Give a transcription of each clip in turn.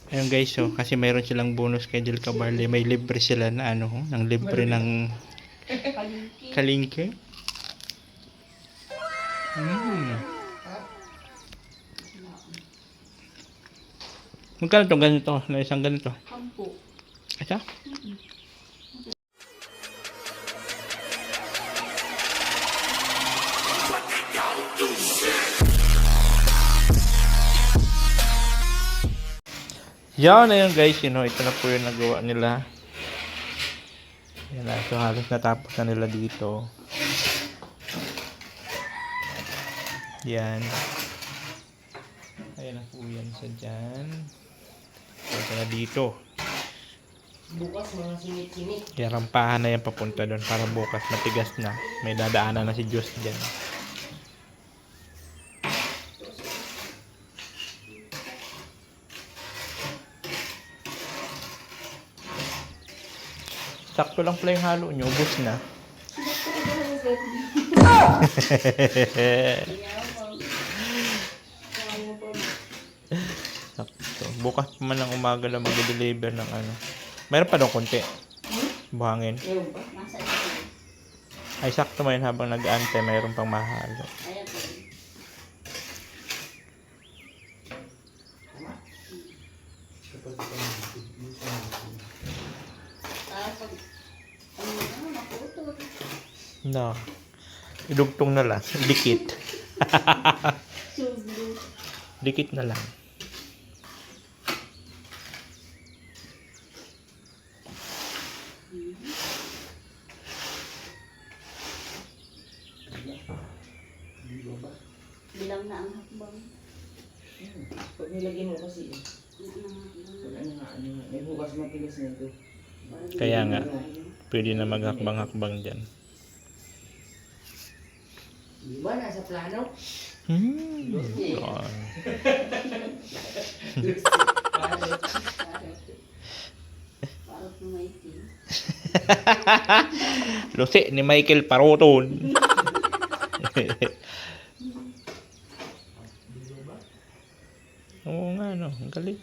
Ayun guys, so kasi mayroon silang bonus kay Jill Cabarle. May libre sila na ano, ng libre ng kalingke. Magkano to ganito? Na isang ganito? 10. Isa? Yan, ayun guys, ito na po yung nagawa nila. Yan na, so halos natapos na nila dito. Yan. Ayan na po yan sa dyan. Ito na dito. Bukas mga singit-singit. Kaya rampahan na yan papunta doon para bukas matigas na. May dadaanan na si Diyos dyan. Sakto lang pala yung halo nyo, ubos na. Sakto. Bukas pa man ng umaga lang mag-deliver ng ano. Mayroon pa daw konti. Buhangin. Ay, sakto mo yun habang nag-aantay, mayroon pang mahalo. No. Idugtong na lang. Dikit. Dikit na lang. Bilang na ang hakbang. Pag nilagyan mo kasi pag may bukas matigas na ito. Kaya nga, pwede na maghakbang-hakbang dyan. Di ba nasa plano? Yun. Parang lumaitin. Lusi ni Michael Paroton. Oo nga, no. Ang galing.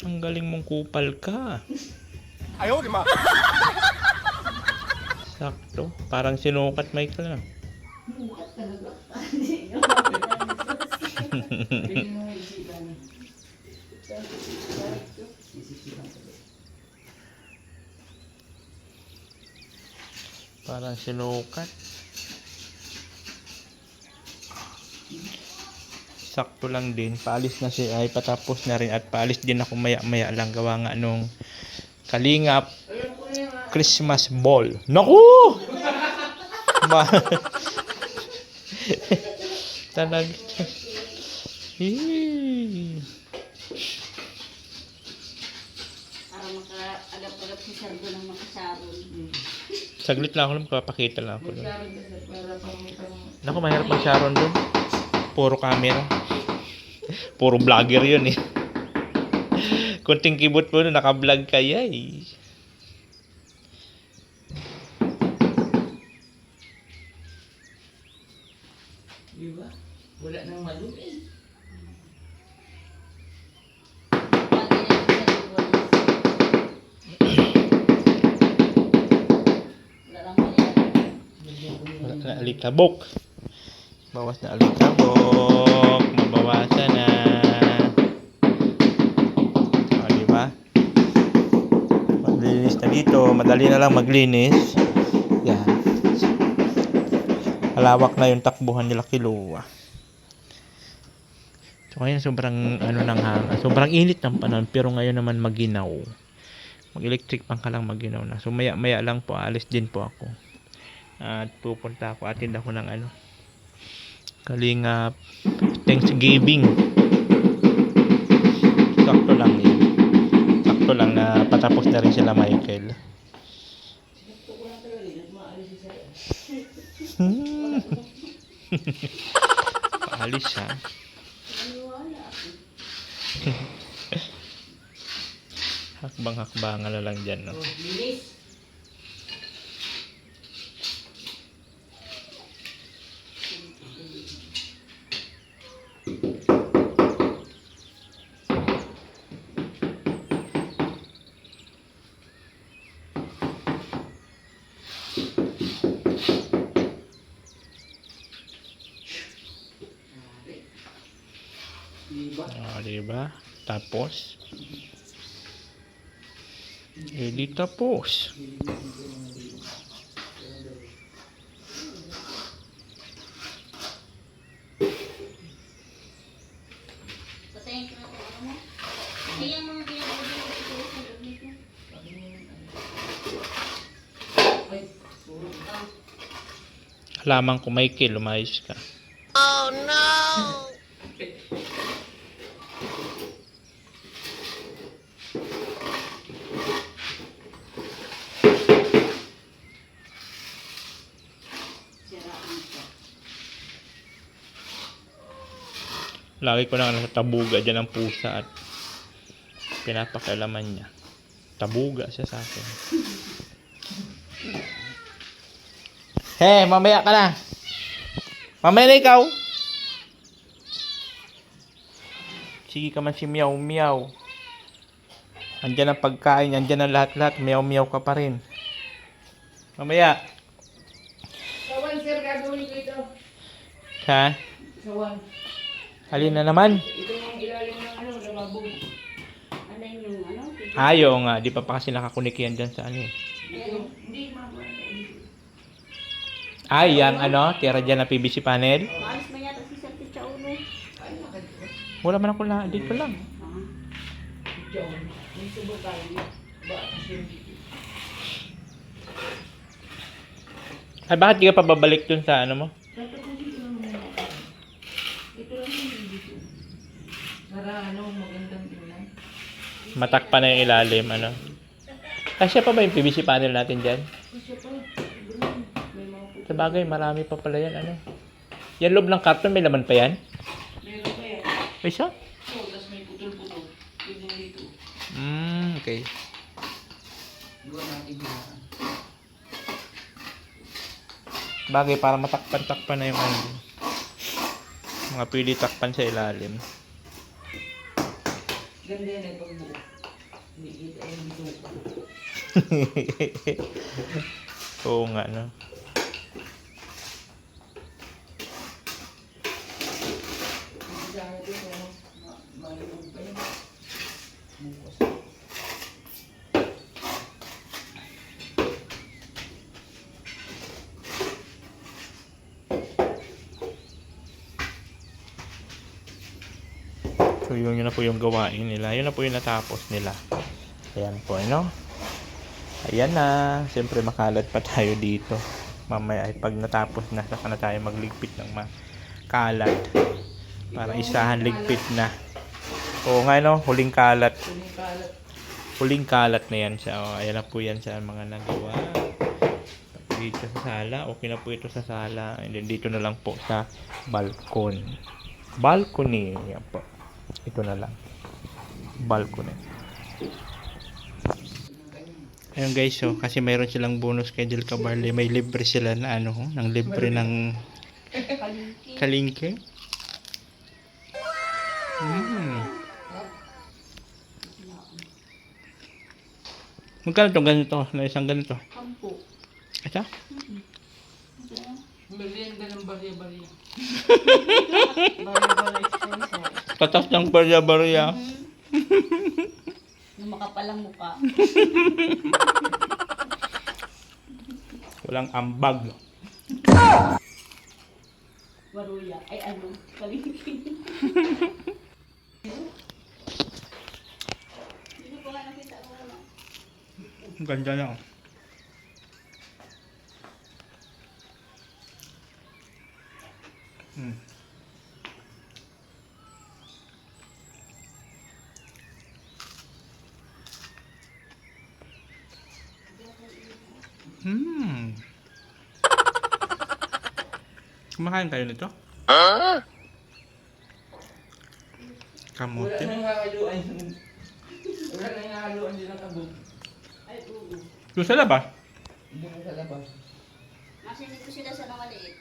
Ang galing mong kupal ka. Ayaw, di ma. Sakto. Parang sinukat, Michael, na. Bukat talaga. Pwede mo isipan. Parang sinukat. Sakto lang din. Paalis na si ay patapos na rin at paalis din ako maya-maya lang gawa nga nung Kalingap Christmas Ball. Naku! Talag. Para maka-agap-agap si Sardo ng makasaron. Saglit lang ako lang, papakita lang ako doon. Naku, mahirap mag-sharon doon. Puro camera. Puro vlogger yun eh. Kunting keyboard po na naka-vlog kaya eh. Di ba? Wala nang madumi. Wala na alikabok. Bawas na alikabok. Mabawasan na. O, diba? Maglinis na dito. Madali na lang maglinis. Yan. Malawak na yung takbuhan nila Kilua. So ngayon sobrang sobrang init ng panahon pero ngayon naman maginaw. Mag-electric pan ka lang maginaw na. So maya lang po alis din po ako. At pupunta ako, attend ako ng Kalingap Thanksgiving. Sakto lang yun. Sakto lang na patapos na rin sila Michael. Paalis siya. Hakbang-hakbangan na lang dyan, no? Linis. Diba? Diba? Tapos, di tapos. Patayin ko na ito. Ano mo? Kaya yung mga ginagawa mo ito sa loob nito. Ay, sorry. Halaman ko Michael, lumayos ka. Siraan ko. Lagi ko na nasa tabuga dyan ang pusa at pinapakialaman niya. Tabuga siya sa akin. Hey, mamaya ka na. Mamaya na ikaw. Sige ka man si Meow Meow. Andyan ang pagkain, andyan ang lahat-lahat. Meow Meow ka pa rin. Mamaya. Sawan, sir, gagawin ko ito. Ha? Sawan. Alin na naman? Ito yung ilalim ng ano, lababo. Ano yung ano? Ayaw nga. Di pa kasi nakakunik yan dyan sa ano eh. Ayan. Hindi, mama. Ay, yung ano, tira dyan na PVC panel. Maalis man yata si Sir Ticha Uno. Ay, lakad ko. Wala man ako dito lang. Ah. Diyan. May subo tayo. Ba, kasi Ay, bakit di ka pa babalik dun sa ano mo? dapat kasi ito lang muna. Ito lang yung dito. Para ano, magandang tingnan. Matakpan na yung ilalim, ano? Kasya pa ba yung PVC panel natin dyan? Kasi pa, ganun. May mga puto. Sa bagay, marami pa pala yan, ano? Yan loob ng karton, may laman pa yan? Meron pa yan. May isa? So, tapos may putol-putol. Yun yung dito. Okay. Iwan natin yan. Bagay, para matakpan-takpan na yung ano. Mga pwede takpan sa ilalim. Ganda yan ay pagbuo. Hindi kita yung dito. Oo nga, no? Isa na dito, ano, malulog pa yun. Bukas. So, yun na po yung gawain nila. Yun na po yung natapos nila. Ayan po, ano? Ayan na. Siyempre, makalat pa tayo dito. Mamaya ay pag natapos na, saka na tayo magligpit ng makalat. Para isahan ligpit na. Oo nga, no? Huling kalat. Kuning kalat. Huling kalat na yan siya. O, ayan na po yan sa mga nagawa. Dito sa sala. Okay na po ito sa sala. And then dito na lang po sa balkon. Balcony. Yan po. Ito na lang. Balcony. Ayun guys, so, kasi mayroon silang bonus kay Del Cabarle. May libre sila na ano, ng libre ng Kalingki. kalingke. Magkano itong ganito? Na isang ganito? Kampo. Ito? Merienda ng barya-barya. Bari-bari sponsor. Katas ng barya-barya. Yung makapalang mukha. Walang ambag. Baruya. Ay ano? Kalingki. Hindi ko nga nakita mo na. Ang ganda na. Kumakain tayo nito? Wala Kamote. nang haluan. Wala nang haluan din ang kabog. Ay, oo. Doon sa labas? Hindi mo sa labas. Kasi dito sila sa maliit.